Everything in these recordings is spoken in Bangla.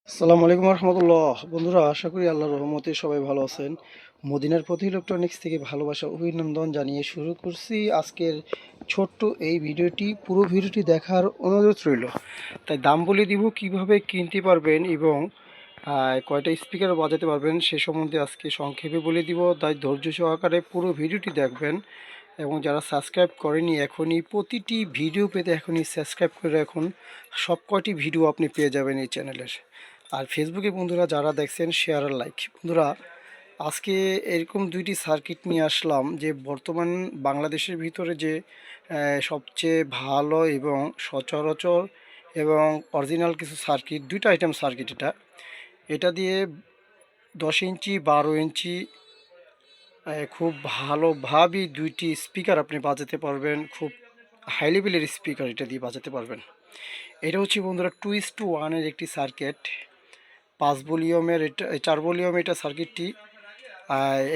আসসালামু আলাইকুম রহমতুল্লাহ। বন্ধুরা, আশা করি আল্লাহর রহমতে সবাই ভালো আছেন। মদিনার প্রতি ইলেকট্রনিক্স থেকে ভালোবাসা অভিনন্দন জানিয়ে শুরু করছি আজকের ছোট্ট এই ভিডিওটি। পুরো ভিডিওটি দেখার অনুরোধ রইল। তাই দাম বলে দিব, কিভাবে কিনতে পারবেন এবং কয়টা স্পিকার বাজাতে পারবেন সে সম্বন্ধে আজকে সংক্ষেপে বলে দিব। তাই ধৈর্য সহকারে পুরো ভিডিওটি দেখবেন এবং যারা সাবস্ক্রাইব করেনি এখনই প্রতিটি ভিডিও পেতে এখনই সাবস্ক্রাইব করে রাখুন। সব কয়টি ভিডিও আপনি পেয়ে যাবেন এই চ্যানেলের। আর ফেসবুকে বন্ধুরা যারা দেখছেন, শেয়ার আর লাইক। বন্ধুরা, আজকে এরকম দুইটি সার্কিট নিয়ে আসলাম যে বর্তমান বাংলাদেশের ভিতরে যে সবচেয়ে ভালো এবং সচরাচর এবং অরিজিনাল কিছু সার্কিট, দুইটা আইটেম সার্কিট। এটা দিয়ে 10 ইঞ্চি 12 ইঞ্চি খুব ভালোভাবেই দুইটি স্পিকার আপনি বাজাতে পারবেন। খুব হাই লেভেলের স্পিকার এটা দিয়ে বাজাতে পারবেন। এটা হচ্ছে বন্ধুরা 2:1 একটি সার্কিট। 5 ভলিউমের, এটা 4 ভলিউম এটা সার্কিটটি।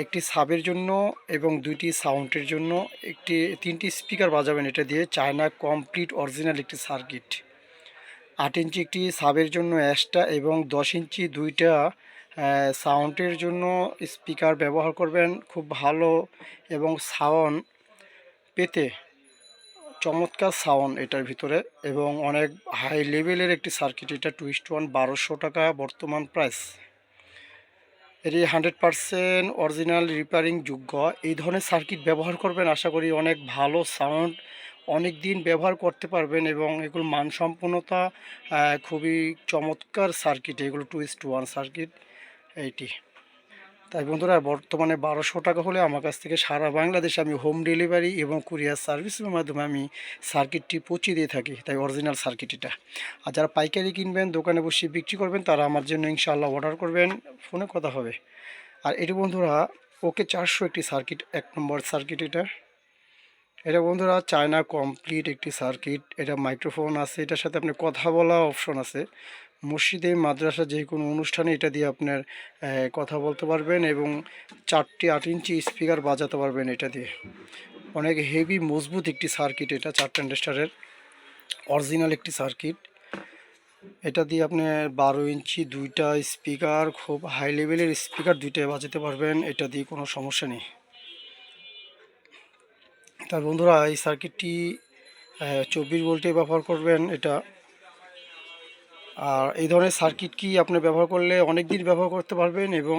একটি সাবের জন্য এবং দুইটি সাউন্ডের জন্য তিনটি স্পিকার বাজাবেন এটা দিয়ে। চায়না কমপ্লিট অরিজিনাল একটি সার্কিট। 8 ইঞ্চি একটি সাবের জন্য এক্সট্রা এবং 10 ইঞ্চি দুইটা সাউন্ডের জন্য স্পিকার ব্যবহার করবেন। খুব ভালো এবং সাউন্ড পেতে চমৎকার সাউন্ড এটার ভিতরে এবং অনেক হাই লেভেলের একটি সার্কিট। এটা 2:1 1200 টাকা বর্তমান প্রাইস। এটি 100% অরিজিনাল রিপেয়ারিং যোগ্য। এই ধরনের সার্কিট ব্যবহার করবেন, আশা করি অনেক ভালো সাউন্ড অনেক দিন ব্যবহার করতে পারবেন এবং এগুলো মানসম্পন্নতা খুবই চমৎকার সার্কিট। এগুলো 2:1 সার্কিট এইটি। তাই বন্ধুরা, বর্তমানে 1200 টাকা হলে আমার কাছ থেকে সারা বাংলাদেশে আমি হোম ডেলিভারি এবং কুরিয়ার সার্ভিসের মাধ্যমে আমি সার্কিটটি পৌঁছে দিয়ে থাকি। তাই অরিজিনাল সার্কিট এটা। আর যারা পাইকারি কিনবেন, দোকানে বসে বিক্রি করবেন, তারা আমার জন্য ইনশাআল্লাহ অর্ডার করবেন, ফোনে কথা হবে। আর এটি বন্ধুরা ওকে 400 একটি সার্কিট, 1 নম্বর সার্কিট এটা। এটা বন্ধুরা চায়না কমপ্লিট একটি সার্কিট। এটা মাইক্রোফোন আছে, এটার সাথে আপনার কথা বলা অপশন আছে। মসজিদে, মাদ্রাসা, যে কোনো অনুষ্ঠানে এটা দিয়ে আপনার কথা বলতে পারবেন এবং 4টি 8 ইঞ্চি স্পিকার বাজাতে পারবেন এটা দিয়ে। অনেক হেভি মজবুত একটি সার্কিট এটা। 4 ট্রানজিস্টারের অরিজিনাল একটি সার্কিট। এটা দিয়ে আপনি 12 ইঞ্চি দুইটা স্পিকার, খুব হাই লেভেলের স্পিকার দুইটাই বাজাতে পারবেন। এটা দিয়ে কোনো সমস্যা নেই। তার বন্ধুরা, এই সার্কিটটি 24 ভোল্টে ব্যবহার করবেন এটা। আর এই ধরনের সার্কিট কি আপনি ব্যবহার করলে অনেক দিন ব্যবহার করতে পারবেন এবং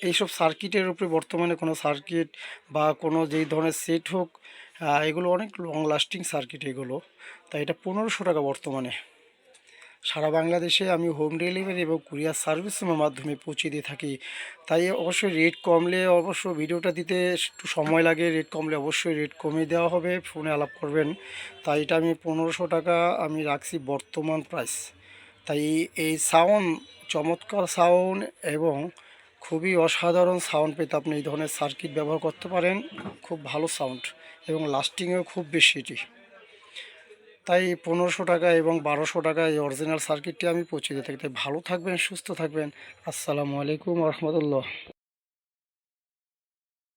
এইসব সার্কিটের উপরে বর্তমানে কোনো সার্কিট বা কোনো যেই ধরনের সেট হোক, এগুলো অনেক লং লাস্টিং সার্কিট এগুলো। তাই এটা 1500 টাকা বর্তমানে। সারা বাংলাদেশে আমি হোম ডেলিভারি এবং কুরিয়ার সার্ভিসের মাধ্যমে পৌঁছে দিয়ে থাকি। তাই অবশ্যই রেট কমলে অবশ্য ভিডিওটা দিতে একটু সময় লাগে। রেট কমলে অবশ্যই রেট কমিয়ে দেওয়া হবে, ফোনে আলাপ করবেন। তাই এটা আমি 1500 টাকা আমি রাখছি বর্তমান প্রাইস। তাই এই সাউন্ড, চমৎকার সাউন্ড এবং খুবই অসাধারণ সাউন্ড পেতে আপনি এই ধরনের সার্কিট ব্যবহার করতে পারেন। খুব ভালো সাউন্ড এবং লাস্টিংও খুব বেশি এটি। তাই 1500 টাকা এবং 1200 টাকা এই অরিজিনাল সার্কিটটি আমি পৌঁছে দিয়ে থাকি। তাই ভালো থাকবেন, সুস্থ থাকবেন। আসসালামু আলাইকুম রহমতুল্লাহ।